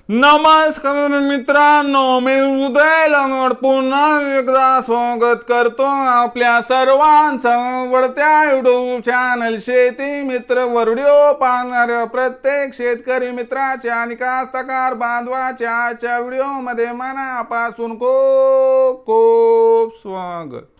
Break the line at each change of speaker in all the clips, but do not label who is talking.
नमस्कार मित्रांनो, मी उदय लंगड पुन्हा एकदा स्वागत करतो आपल्या सर्वांचं आवडत्या युट्यूब चॅनल शेती मित्र वर व्हिडिओ पाहणाऱ्या प्रत्येक शेतकरी मित्राच्या आणि कास्तकार बांधवाच्या आजच्या व्हिडिओमध्ये मनापासून खूप खूप स्वागत।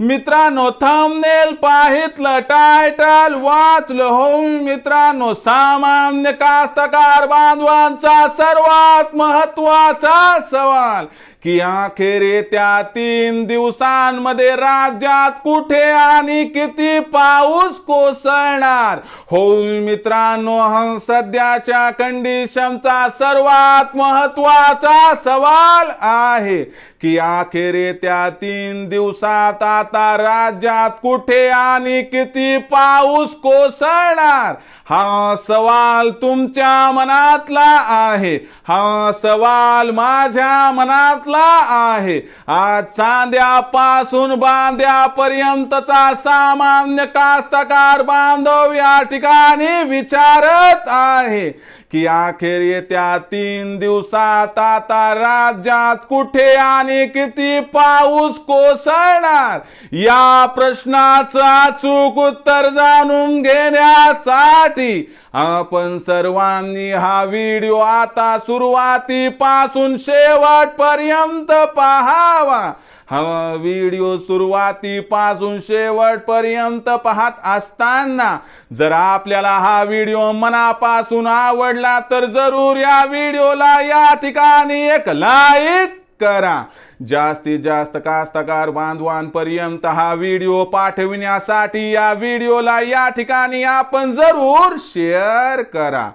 मित्रांनो, थंबनेल पाहितलं, टायटल वाचलं हो मित्रांनो, सामान्य कास्तकार बांधवांचा सर्वात महत्त्वाचा सवाल की अखेर येत्या 3 दिवसांमध्ये राज्यात कुठे आणि किती पाऊस कोसळणार हो मित्रांनो, सध्याच्या कंडिशनचा सर्वात महत्त्वाचा सवाल आहे की अखेर येत्या 3 दिवसात आता राज्यात कुठे आणि किती पाऊस कोसळणार। हा सवाल तुमच्या मनातला आहे, हा सवाल माझ्या मनातला आहे। आज चांद्यापासून बांद्यापर्यंतचा सामान्य कास्तकार बांधव या ठिकाणी विचारत आहे की अखेर येत्या 3 दिवसात आता राज्यात कुठे आणि किती पाऊस कोसळणार। या प्रश्नाचं अचूक उत्तर जाणून घेण्यासाठी आपण सर्वांनी हा व्हिडिओ आता सुरुवातीपासून शेवटपर्यंत पाहावा। हा व्हिडिओ सुरुवातीपासून शेवटपर्यंत पाहत असताना जर आपल्याला हा व्हिडिओ मनापासून आवडला तर जरूर या व्हिडिओला या ठिकाणी एक लाईक करा। जास्तीत जास्त कास्तकार बांधवांपर्यंत हा व्हिडिओ पाठविण्यासाठी या व्हिडिओला या ठिकाणी आपण जरूर शेअर करा।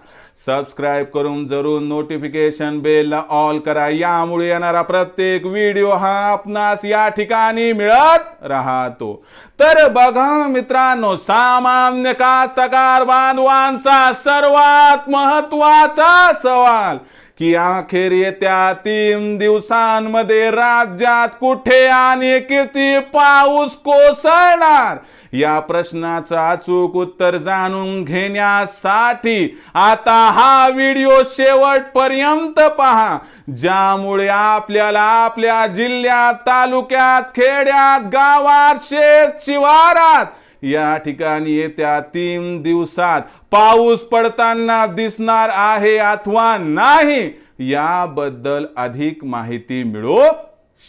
सबस्क्राइब करून जरूर नोटिफिकेशन बेल ऑल करा, यामुळे येणारा प्रत्येक व्हिडिओ हा आपणास या ठिकाणी मिळत राहतो। तर बघा मित्रांनो, सामान्य कास्तकार बांधवांचा सर्वात महत्त्वाचा सवाल की अखेर येत्या 3 दिवसांमध्ये राज्यात कुठे आणि किती पाऊस कोसळणार। या प्रश्नाचं अचूक उत्तर जाणून घेण्यासाठी आता हा व्हिडिओ शेवटपर्यंत पहा, ज्यामुळे आपल्याला आपल्या जिल्ह्यात, तालुक्यात, खेड्यात, गावात, शेत शिवारात या ठिकाणी येत्या 3 दिवसात पाऊस पडताना दिसणार आहे अथवा नाही याबद्दल अधिक माहिती मिळू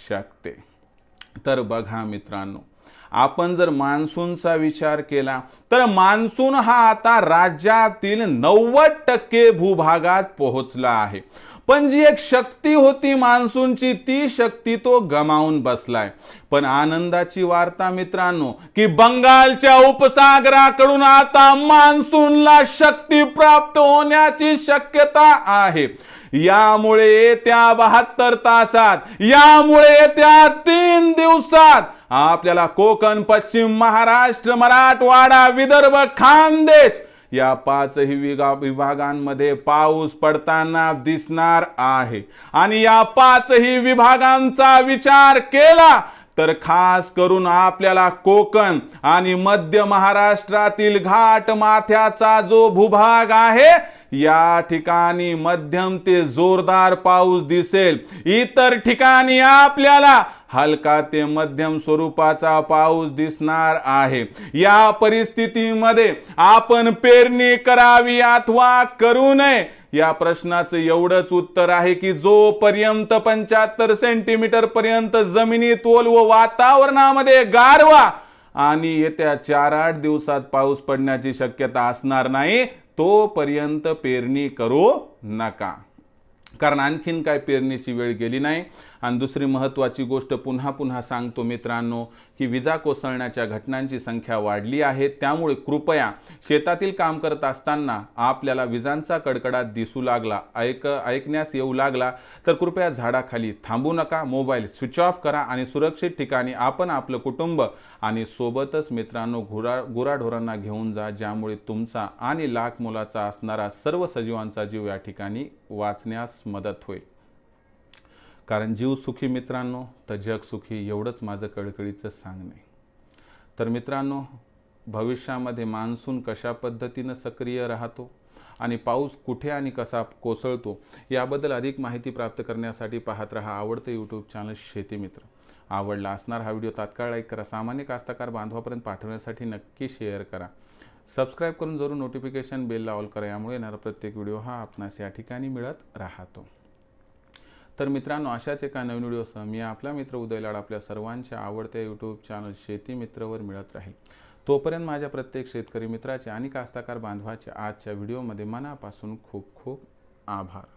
शकते। तर बघा मित्रांनो, आपण जर मान्सूनचा विचार केला तर मान्सून हा आता राज्यातील 90% भूभागात पोहोचला आहे, पण जी एक शक्ती होती मान्सूनची ती शक्ती तो गमावून बसलाय। पण आनंदाची वार्ता मित्रांनो की बंगालच्या उपसागराकडून आता मान्सूनला शक्ती प्राप्त होण्याची शक्यता आहे। यामुळे येत्या 72 तासात, यामुळे येत्या 3 दिवसात आपल्याला कोकण, पश्चिम महाराष्ट्र, मराठवाडा, विदर्भ, खानदेश या 5ही विभागांमध्ये पाऊस पडताना दिसणार आहे। आणि या 5ही विभागांचा विचार केला तर खास करून आपल्याला कोकण आणि मध्य महाराष्ट्रातील घाट माथ्याचा जो भूभाग आहे या ठिकाणी मध्यम ते जोरदार पाऊस दिसेल। इतर ठिकाणी आपल्याला हलका ते मध्यम स्वरूपाचा पाऊस दिसणार आहे। या परिस्थितीमध्ये आपण पेरणी करावी अथवा करू नये या प्रश्नाचं एवढंच उत्तर आहे की जोपर्यंत 75 सेंटीमीटर पर्यंत जमिनीत ओल व वातावरणामध्ये गारवा आणि येत्या 4-8 दिवसात पाऊस पडण्याची शक्यता असणार नाही तोपर्यंत पेरणी करू नका, कारण आणखीन काय पेरणीची वेळ गेली नाही। आणि दुसरी महत्त्वाची गोष्ट पुन्हा पुन्हा सांगतो मित्रांनो की विजा कोसळण्याच्या घटनांची संख्या वाढली आहे, त्यामुळे कृपया शेतातील काम करत असताना आपल्याला विजांचा कडकडाट दिसू लागला, ऐकण्यास येऊ लागला तर कृपया झाडाखाली थांबू नका, मोबाईल स्विच ऑफ करा आणि सुरक्षित ठिकाणी आपण आपलं कुटुंब आणि सोबतच मित्रांनो गुराढोरांना घेऊन जा, ज्यामुळे तुमचा आणि लाख मोलाचा असणारा सर्व सजीवांचा जीव या ठिकाणी वाचण्यास मदत होईल। कारण जीव सुखी मित्रांनो तर जग सुखी, एवढंच माझं कळकळीचं सांगणे। तर मित्रांनो, भविष्यामध्ये मान्सून कशा पद्धतीने सक्रिय राहतो आणि पाऊस कुठे आणि कसा कोसळतो याबद्दल अधिक माहिती प्राप्त करण्यासाठी पाहत रहा आवडते यूट्यूब चॅनल शेतीमित्र. आवडला असणार हा व्हिडिओ तात्काळ लाईक करा. सामान्य कास्तकार बांधवापर्यंत पाठवण्यासाठी नक्की शेअर करा. सबस्क्राईब करून जरूर नोटिफिकेशन बेलला ऑल करा. यामुळे येणारा प्रत्येक व्हिडिओ हा आपणास या ठिकाणी मिळत राहतो. तर मित्रांनो, अशाच एका नवीन व्हिडिओसह मी आपला मित्र उदय लाड आपल्या सर्वांच्या आवडत्या यूट्यूब चॅनल शेतीमित्रवर मिळत राहील. तोपर्यंत माझ्या प्रत्येक शेतकरी मित्राचे आणि कास्तकार बांधवाचे आजच्या व्हिडिओमध्ये मनापासून खूप खूप आभार.